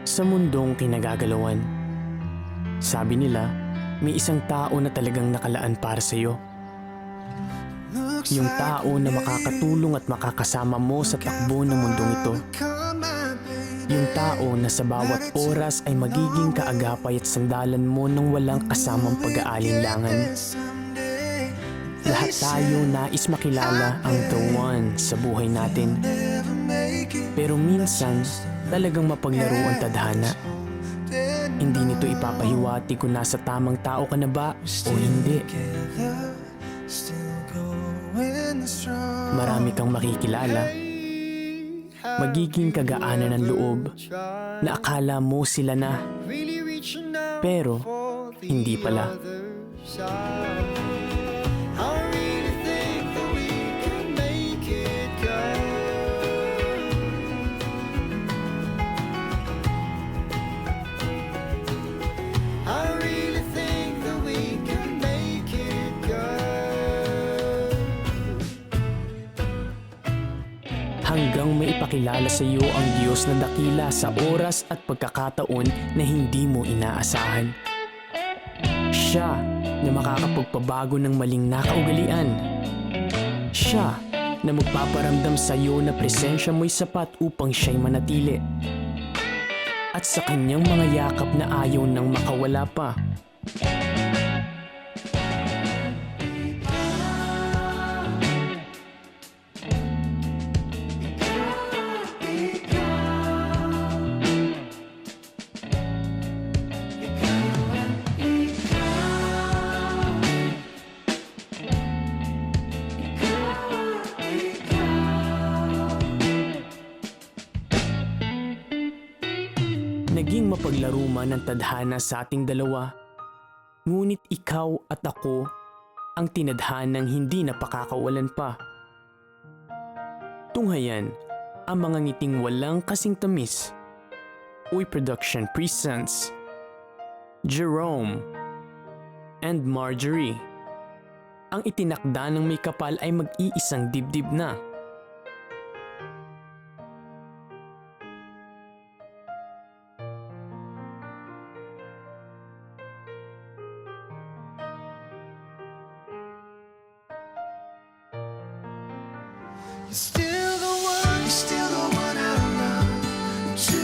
Sa mundong kinagagalawan, sabi nila, may isang tao na talagang nakalaan para sa'yo. Yung tao na makakatulong at makakasama mo sa takbo ng mundong ito. Yung tao na sa bawat oras ay magiging kaagapay at sandalan mo ng walang kasamang pag-aalinlangan. Lahat tayo nais makilala ang the one sa buhay natin. Pero minsan, talagang mapaglaro ang tadhana. Hindi nito ipapahiwati kung nasa tamang tao ka na ba o hindi. Marami kang makikilala. Magiging kagaanan ng loob na akala mo sila na, pero hindi pala. Hanggang maipakilala sa iyo ang Diyos na dakila sa oras at pagkakataon na hindi mo inaasahan. Siya na makakapagpabago ng maling nakaugalian. Siya na magpaparamdam sa iyo na presensya mo'y sapat upang siya'y manatili. At sa kanyang mga yakap na ayaw nang makawala pa. Naging mapaglaro man ang tadhana sa ating dalawa, ngunit ikaw at ako ang tinadhanang hindi napakakawalan pa. Tunghayan ang mga ngiting walang kasing tamis. Uy Production presents Jerome and Marjorie. Ang itinakda ng may kapal ay mag-iisang dibdib na. You're still the one I love to